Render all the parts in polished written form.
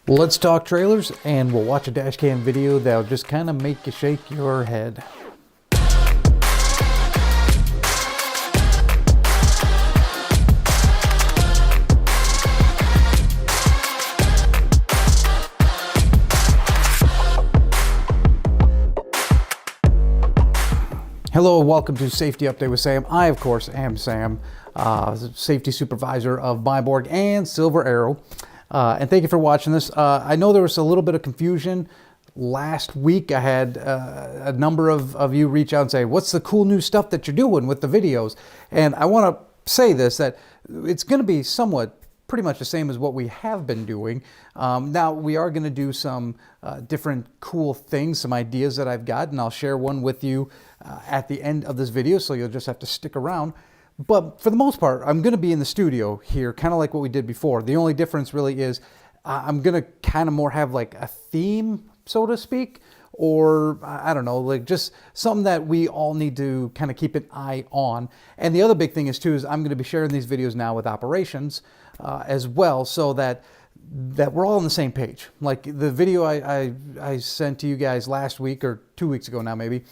Let's talk trailers, and we'll watch a dash cam video that'll just kind of make you shake your head. Hello, welcome to Safety Update with Sam. I, of course, am Sam, safety supervisor of Meiborg and Silver Arrow. And thank you for watching this. I know there was a little bit of confusion. Last week I had a number of you reach out and say, what's the cool new stuff that you're doing with the videos? And I want to say this, that it's going to be somewhat pretty much the same as what we have been doing. Now we are going to do some different cool things, some ideas that I've got, and I'll share one with you at the end of this video, so you'll just have to stick around. But for the most part, I'm going to be in the studio here, kind of like what we did before. The only difference really is I'm going to kind of more have like a theme, so to speak, or I don't know, like just something that we all need to kind of keep an eye on. And the other big thing is too, is I'm going to be sharing these videos now with operations as well, so that we're all on the same page. Like the video I sent to you guys last week or 2 weeks ago now maybe,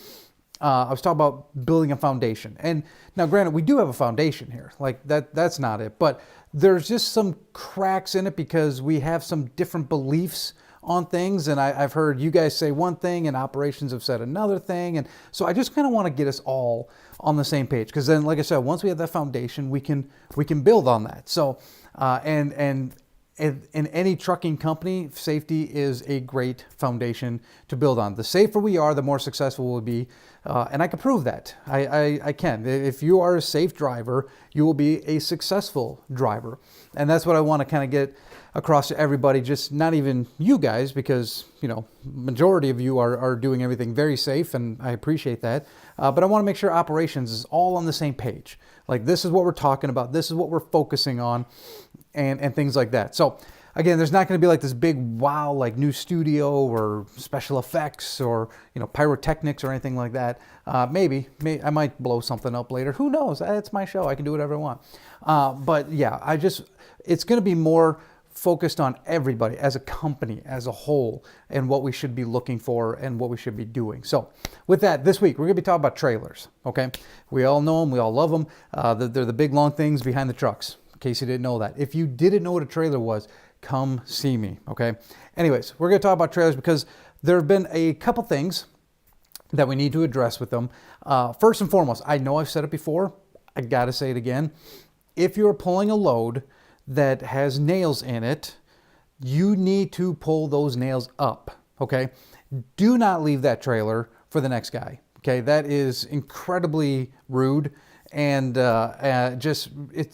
I was talking about building a foundation. And now granted, we do have a foundation here, like that's not it, but there's just some cracks in it because we have some different beliefs on things. And I've heard you guys say one thing and operations have said another thing. And so I just kind of want to get us all on the same page. Because then, like I said, once we have that foundation, we can build on that. So, and in any trucking company, safety is a great foundation to build on. The safer we are, the more successful we'll be. And I can prove that. I can. If you are a safe driver, you will be a successful driver. And that's what I want to kind of get across to everybody, just not even you guys, because, you know, majority of you are doing everything very safe, and I appreciate that. But I want to make sure operations is all on the same page. Like, this is what we're talking about. This is what we're focusing on, and things like that. So again, there's not going to be like this big wow, like new studio or special effects or, you know, pyrotechnics or anything like that. Maybe I might blow something up later. Who knows? It's my show. I can do whatever I want. But yeah, it's going to be more focused on everybody as a company, as a whole, and what we should be looking for and what we should be doing. So with that, this week, we're going to be talking about trailers, okay? We all know them. We all love them. They're the big, long things behind the trucks, in case you didn't know that. If you didn't know what a trailer was, come see me, okay? Anyways, we're going to talk about trailers because there have been a couple things that we need to address with them. First and foremost, I know I've said it before. I got to say it again. If you're pulling a load that has nails in it, you need to pull those nails up, okay? Do not leave that trailer for the next guy, okay? That is incredibly rude, and it's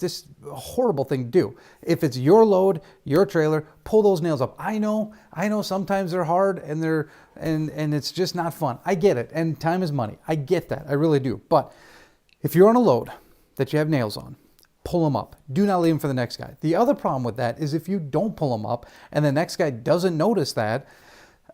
just a horrible thing to do. If it's your load, your trailer, pull those nails up. I know sometimes they're hard and and it's just not fun. I get it, and time is money. I get that, I really do. But if you're on a load that you have nails on, pull them up. Do not leave them for the next guy. The other problem with that is if you don't pull them up and the next guy doesn't notice that,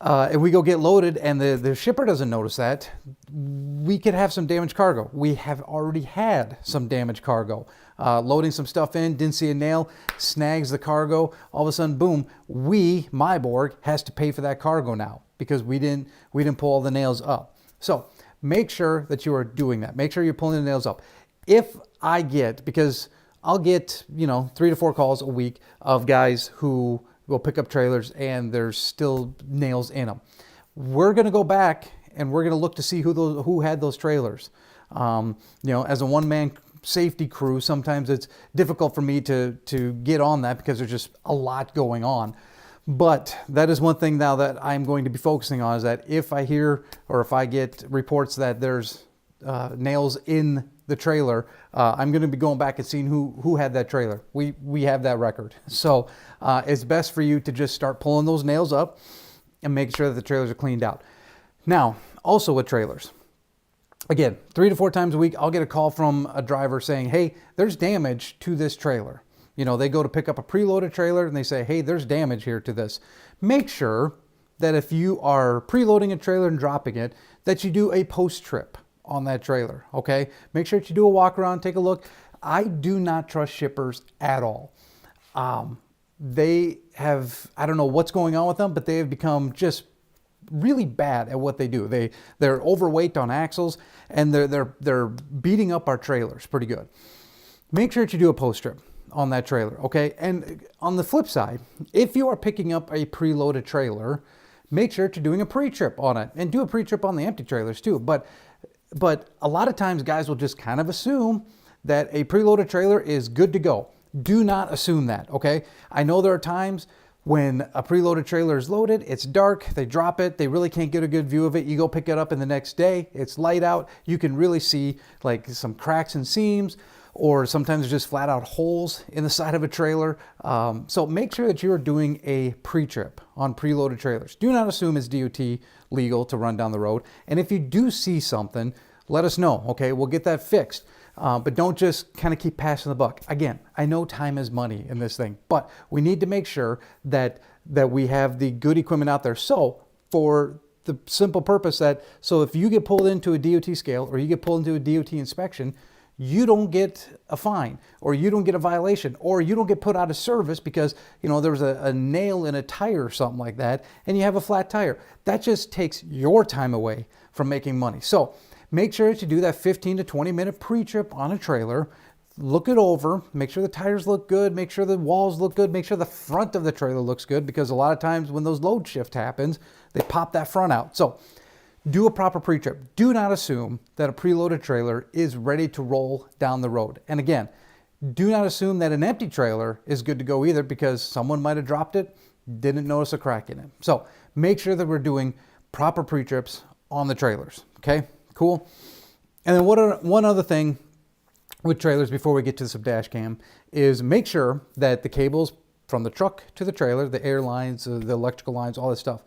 and we go get loaded and the shipper doesn't notice that, we could have some damaged cargo. We have already had some damaged cargo. Loading some stuff in, didn't see a nail, snags the cargo, all of a sudden, boom, Meiborg, has to pay for that cargo now because we didn't pull all the nails up. So make sure that you are doing that. Make sure you're pulling the nails up. If I get, because I'll get, 3 to 4 calls a week of guys who will pick up trailers and there's still nails in them. We're going to go back and we're going to look to see who had those trailers. As a one-man safety crew, sometimes it's difficult for me to get on that because there's just a lot going on. But that is one thing now that I'm going to be focusing on, is that if I hear or if I get reports that there's nails in the trailer, I'm going to be going back and seeing who had that trailer. We have that record. So it's best for you to just start pulling those nails up and make sure that the trailers are cleaned out. Now, also with trailers, again, 3 to 4 times a week, I'll get a call from a driver saying, hey, there's damage to this trailer. They go to pick up a preloaded trailer and they say, hey, there's damage here to this. Make sure that if you are preloading a trailer and dropping it, that you do a post-trip on that trailer, okay? Make sure that you do a walk around, take a look. I do not trust shippers at all. they have, I don't know what's going on with them, but they have become just really bad at what they do. They're overweight on axles, and they're beating up our trailers pretty good. Make sure that you do a post trip on that trailer, okay? And on the flip side, if you are picking up a preloaded trailer, make sure that you're doing a pre-trip on it, and do a pre-trip on the empty trailers too. But a lot of times guys will just kind of assume that a preloaded trailer is good to go. Do not assume that, okay? I know there are times when a preloaded trailer is loaded, it's dark, they drop it, they really can't get a good view of it. You go pick it up in the next day, it's light out, you can really see like some cracks and seams, or sometimes just flat out holes in the side of a trailer. So make sure that you're doing a pre-trip on preloaded trailers. Do not assume it's DOT legal to run down the road. And if you do see something, let us know, okay? We'll get that fixed. But don't just kind of keep passing the buck. Again, I know time is money in this thing, but we need to make sure that we have the good equipment out there. So for the simple purpose that, so if you get pulled into a DOT scale or you get pulled into a DOT inspection, you don't get a fine, or you don't get a violation, or you don't get put out of service because, you know, there was a nail in a tire or something like that, and you have a flat tire. That just takes your time away from making money. So make sure to do that 15 to 20 minute pre-trip on a trailer. Look it over, make sure the tires look good, make sure the walls look good, make sure the front of the trailer looks good, because a lot of times when those load shift happens, they pop that front out. So do a proper pre-trip. Do not assume that a preloaded trailer is ready to roll down the road. And again, do not assume that an empty trailer is good to go either, because someone might have dropped it, didn't notice a crack in it. So make sure that we're doing proper pre-trips on the trailers, okay? Cool. And then one other thing with trailers before we get to the dash cam is make sure that the cables from the truck to the trailer, the air lines, the electrical lines, all this stuff,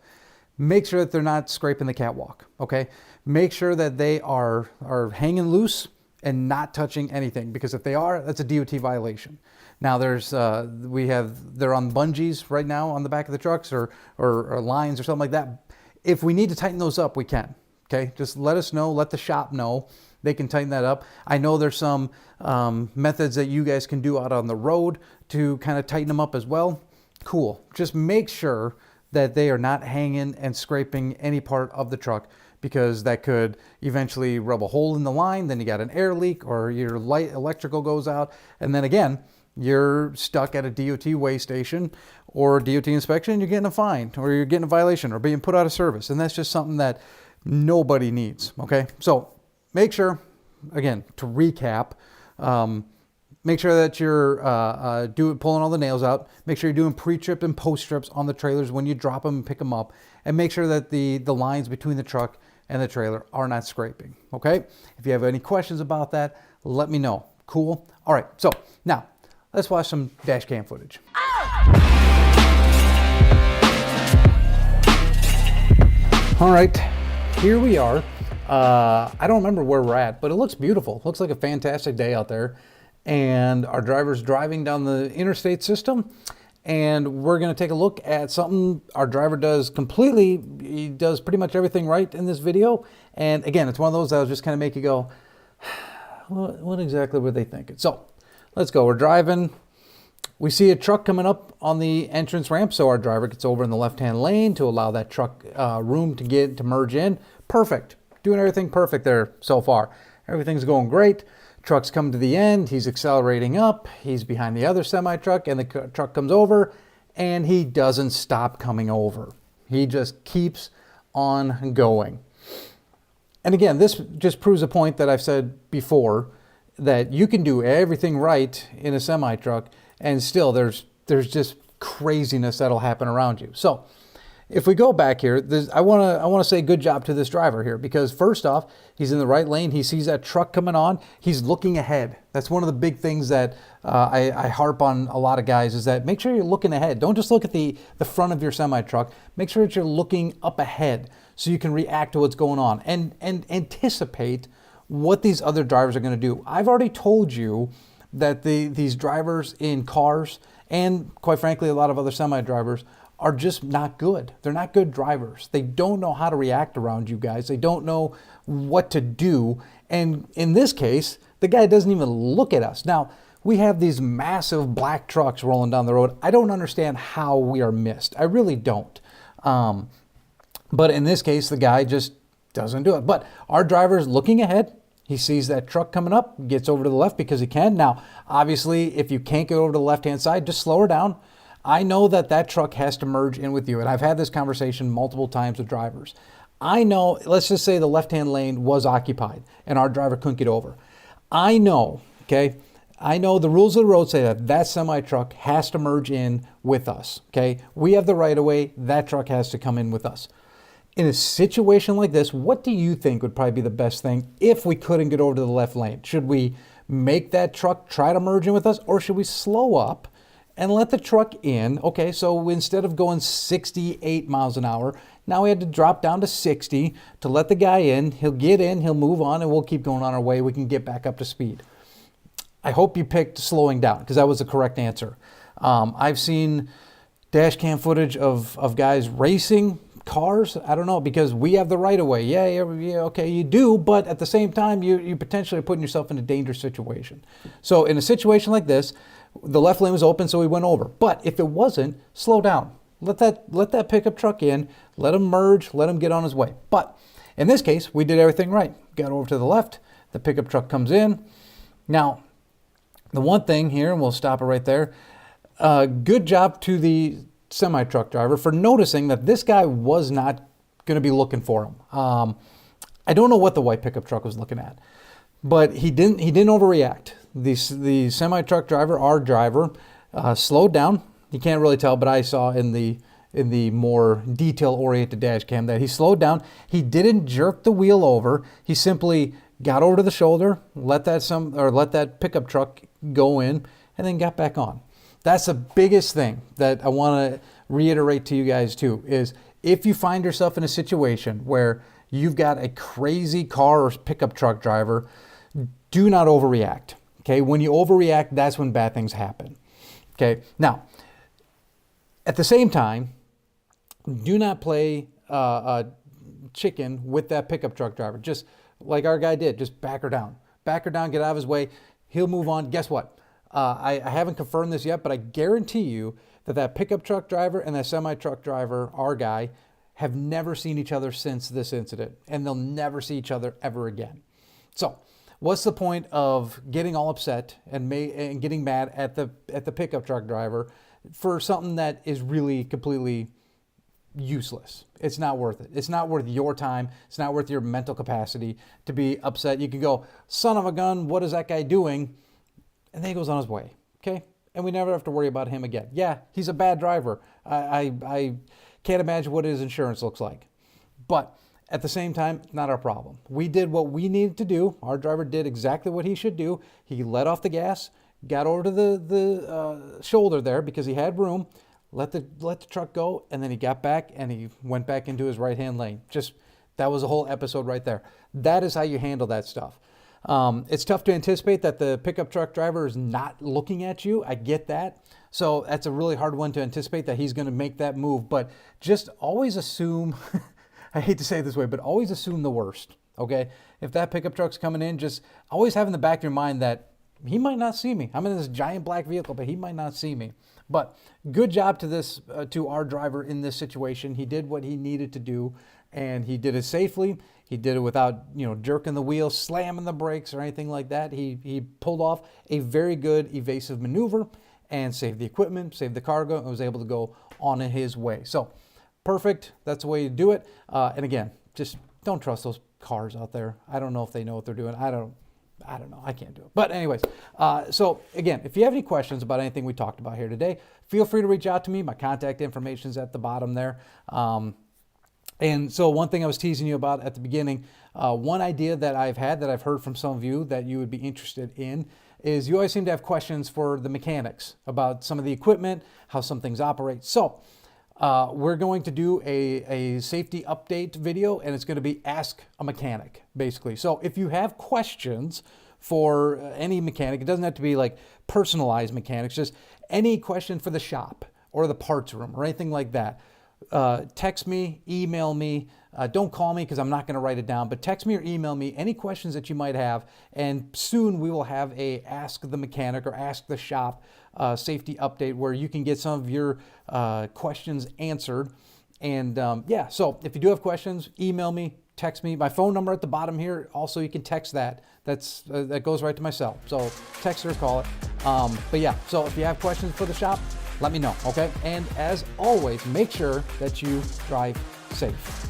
make sure that they're not scraping the catwalk, okay? Make sure that they are hanging loose and not touching anything, because if they are, that's a DOT violation. Now they're on bungees right now on the back of the trucks, or lines or something like that. If we need to tighten those up, we can. Okay, just let us know, let the shop know. They can tighten that up. I know there's some methods that you guys can do out on the road to kind of tighten them up as well. Cool. Just make sure that they are not hanging and scraping any part of the truck, because that could eventually rub a hole in the line. Then you got an air leak, or your light electrical goes out. And then again, you're stuck at a DOT weigh station or DOT inspection, you're getting a fine, or you're getting a violation, or being put out of service. And that's just something that nobody needs, okay? So make sure, again, to recap, make sure that you're pulling all the nails out. Make sure you're doing pre-trip and post-trips on the trailers when you drop them and pick them up. And make sure that the lines between the truck and the trailer are not scraping, okay? If you have any questions about that, let me know. Cool? All right, so now let's watch some dash cam footage. All right. Here we are. I don't remember where we're at, but it looks beautiful. It looks like a fantastic day out there. And our driver's driving down the interstate system. And we're going to take a look at something our driver does completely. He does pretty much everything right in this video. And again, it's one of those that'll just kind of make you go, what exactly were they thinking? So let's go. We're driving. We see a truck coming up on the entrance ramp, so our driver gets over in the left-hand lane to allow that truck room to merge in. Perfect. Doing everything perfect there so far. Everything's going great. Truck's coming to the end. He's accelerating up. He's behind the other semi-truck, and the truck comes over, and he doesn't stop coming over. He just keeps on going. And again, this just proves a point that I've said before, that you can do everything right in a semi-truck, and still there's just craziness that'll happen around you. So if we go back here, I want to say good job to this driver here, because first off, he's in the right lane. He sees that truck coming on. He's looking ahead. That's one of the big things that I harp on a lot of guys, is that make sure you're looking ahead. Don't just look at the front of your semi-truck. Make sure that you're looking up ahead so you can react to what's going on and anticipate what these other drivers are going to do. I've already told you that these drivers in cars, and quite frankly a lot of other semi-drivers, are just not good. They're not good drivers. They don't know how to react around you guys. They don't know what to do. And in this case, the guy doesn't even look at us. Now, we have these massive black trucks rolling down the road. I don't understand how we are missed. I really don't. But in this case, the guy just doesn't do it. But our driver is looking ahead. He sees that truck coming up, gets over to the left because he can. Now, obviously, if you can't get over to the left-hand side, just slow her down. I know that that truck has to merge in with you, and I've had this conversation multiple times with drivers. I know, let's just say the left-hand lane was occupied and our driver couldn't get over. I know, okay, I know the rules of the road say that that semi-truck has to merge in with us, okay? We have the right of way, that truck has to come in with us. In a situation like this, what do you think would probably be the best thing if we couldn't get over to the left lane? Should we make that truck try to merge in with us, or should we slow up and let the truck in? Okay, so instead of going 68 miles an hour, now we had to drop down to 60 to let the guy in. He'll get in, he'll move on, and we'll keep going on our way. We can get back up to speed. I hope you picked slowing down, because that was the correct answer. I've seen dash cam footage of guys racing cars. I don't know, because we have the right of way. Yeah, okay, you do, but at the same time, you potentially are putting yourself in a dangerous situation. So in a situation like this, the left lane was open, so we went over. But if it wasn't, slow down. Let that pickup truck in, let him merge, let him get on his way. But in this case, we did everything right. Got over to the left, the pickup truck comes in. Now, the one thing here, and we'll stop it right there, good job to the semi-truck driver for noticing that this guy was not going to be looking for him. I don't know what the white pickup truck was looking at, but he didn't overreact. The semi-truck driver, our driver, slowed down. You can't really tell, but I saw in the more detail-oriented dash cam that he slowed down. He didn't jerk the wheel over. He simply got over to the shoulder, let that pickup truck go in, and then got back on. That's the biggest thing that I want to reiterate to you guys too, is if you find yourself in a situation where you've got a crazy car or pickup truck driver, do not overreact. Okay, when you overreact, that's when bad things happen. Okay, now, at the same time, do not play chicken with that pickup truck driver. Just like our guy did, just back her down. Back her down, get out of his way. He'll move on. Guess what? I haven't confirmed this yet, but I guarantee you that pickup truck driver and that semi-truck driver, our guy, have never seen each other since this incident, and they'll never see each other ever again. So, what's the point of getting all upset and getting mad at the pickup truck driver for something that is really completely useless? It's not worth it. It's not worth your time. It's not worth your mental capacity to be upset. You can go, son of a gun, what is that guy doing? And then he goes on his way, okay? And we never have to worry about him again. Yeah, he's a bad driver. I can't imagine what his insurance looks like. But at the same time, not our problem. We did what we needed to do. Our driver did exactly what he should do. He let off the gas, got over to the shoulder there because he had room, let the truck go, and then he got back and he went back into his right-hand lane. That was a whole episode right there. That is how you handle that stuff. It's tough to anticipate that the pickup truck driver is not looking at you. I get that. So that's a really hard one to anticipate, that he's going to make that move. But just always assume, I hate to say it this way, but always assume the worst, okay? If that pickup truck's coming in, just always have in the back of your mind that he might not see me. I'm in this giant black vehicle, but he might not see me. But good job to our driver in this situation. He did what he needed to do, and he did it safely. He did it without, jerking the wheel, slamming the brakes, or anything like that. He pulled off a very good evasive maneuver and saved the equipment, saved the cargo, and was able to go on his way. So, perfect. That's the way you do it. And again, just don't trust those cars out there. I don't know if they know what they're doing. I don't know. I can't do it. But anyways, so again, if you have any questions about anything we talked about here today, feel free to reach out to me. My contact information is at the bottom there. And so one thing I was teasing you about at the beginning, one idea that I've heard from some of you that you would be interested in, is you always seem to have questions for the mechanics about some of the equipment, how some things operate. So we're going to do a safety update video, and it's going to be Ask a Mechanic, basically. So if you have questions for any mechanic, it doesn't have to be like personalized mechanics, just any question for the shop or the parts room or anything like that, text me, email me. Don't call me because I'm not going to write it down, but text me or email me any questions that you might have. And soon we will have a Ask the Mechanic or Ask the Shop safety update where you can get some of your questions answered. And yeah, so if you do have questions, email me, text me. My phone number at the bottom here. Also, you can text that. That goes right to my cell. So text or call it. But yeah, so if you have questions for the shop, let me know, okay? And as always, make sure that you drive safe.